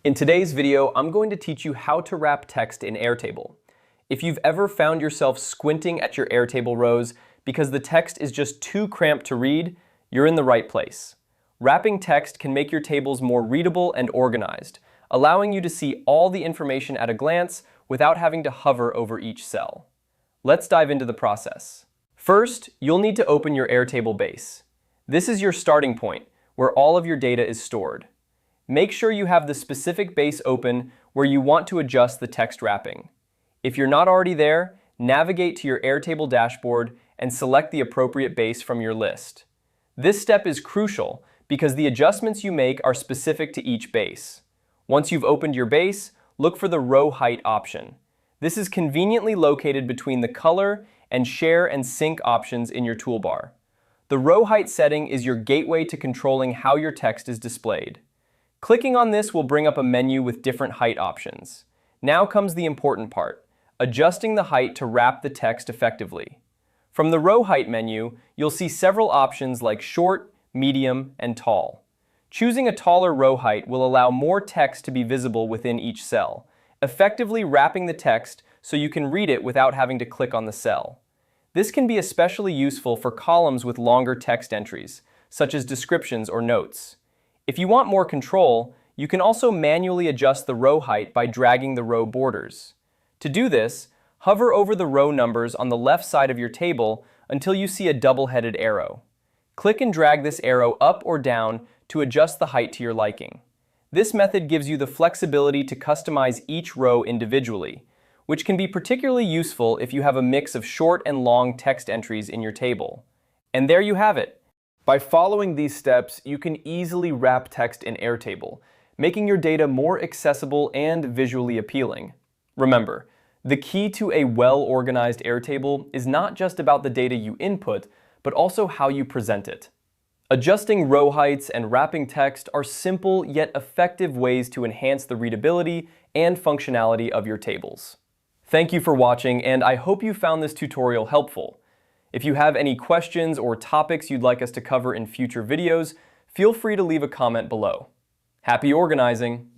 In today's video, I'm going to teach you how to wrap text in Airtable. If you've ever found yourself squinting at your Airtable rows because the text is just too cramped to read, you're in the right place. Wrapping text can make your tables more readable and organized, allowing you to see all the information at a glance without having to hover over each cell. Let's dive into the process. First, you'll need to open your Airtable base. This is your starting point, where all of your data is stored. Make sure you have the specific base open where you want to adjust the text wrapping. If you're not already there, navigate to your Airtable dashboard and select the appropriate base from your list. This step is crucial because the adjustments you make are specific to each base. Once you've opened your base, look for the row height option. This is conveniently located between the color and share and sync options in your toolbar. The row height setting is your gateway to controlling how your text is displayed. Clicking on this will bring up a menu with different height options. Now comes the important part, adjusting the height to wrap the text effectively. From the row height menu, you'll see several options like short, medium, and tall. Choosing a taller row height will allow more text to be visible within each cell, effectively wrapping the text so you can read it without having to click on the cell. This can be especially useful for columns with longer text entries, such as descriptions or notes. If you want more control, you can also manually adjust the row height by dragging the row borders. To do this, hover over the row numbers on the left side of your table until you see a double-headed arrow. Click and drag this arrow up or down to adjust the height to your liking. This method gives you the flexibility to customize each row individually, which can be particularly useful if you have a mix of short and long text entries in your table. And there you have it. By following these steps, you can easily wrap text in Airtable, making your data more accessible and visually appealing. Remember, the key to a well-organized Airtable is not just about the data you input, but also how you present it. Adjusting row heights and wrapping text are simple yet effective ways to enhance the readability and functionality of your tables. Thank you for watching, and I hope you found this tutorial helpful. If you have any questions or topics you'd like us to cover in future videos, feel free to leave a comment below. Happy organizing!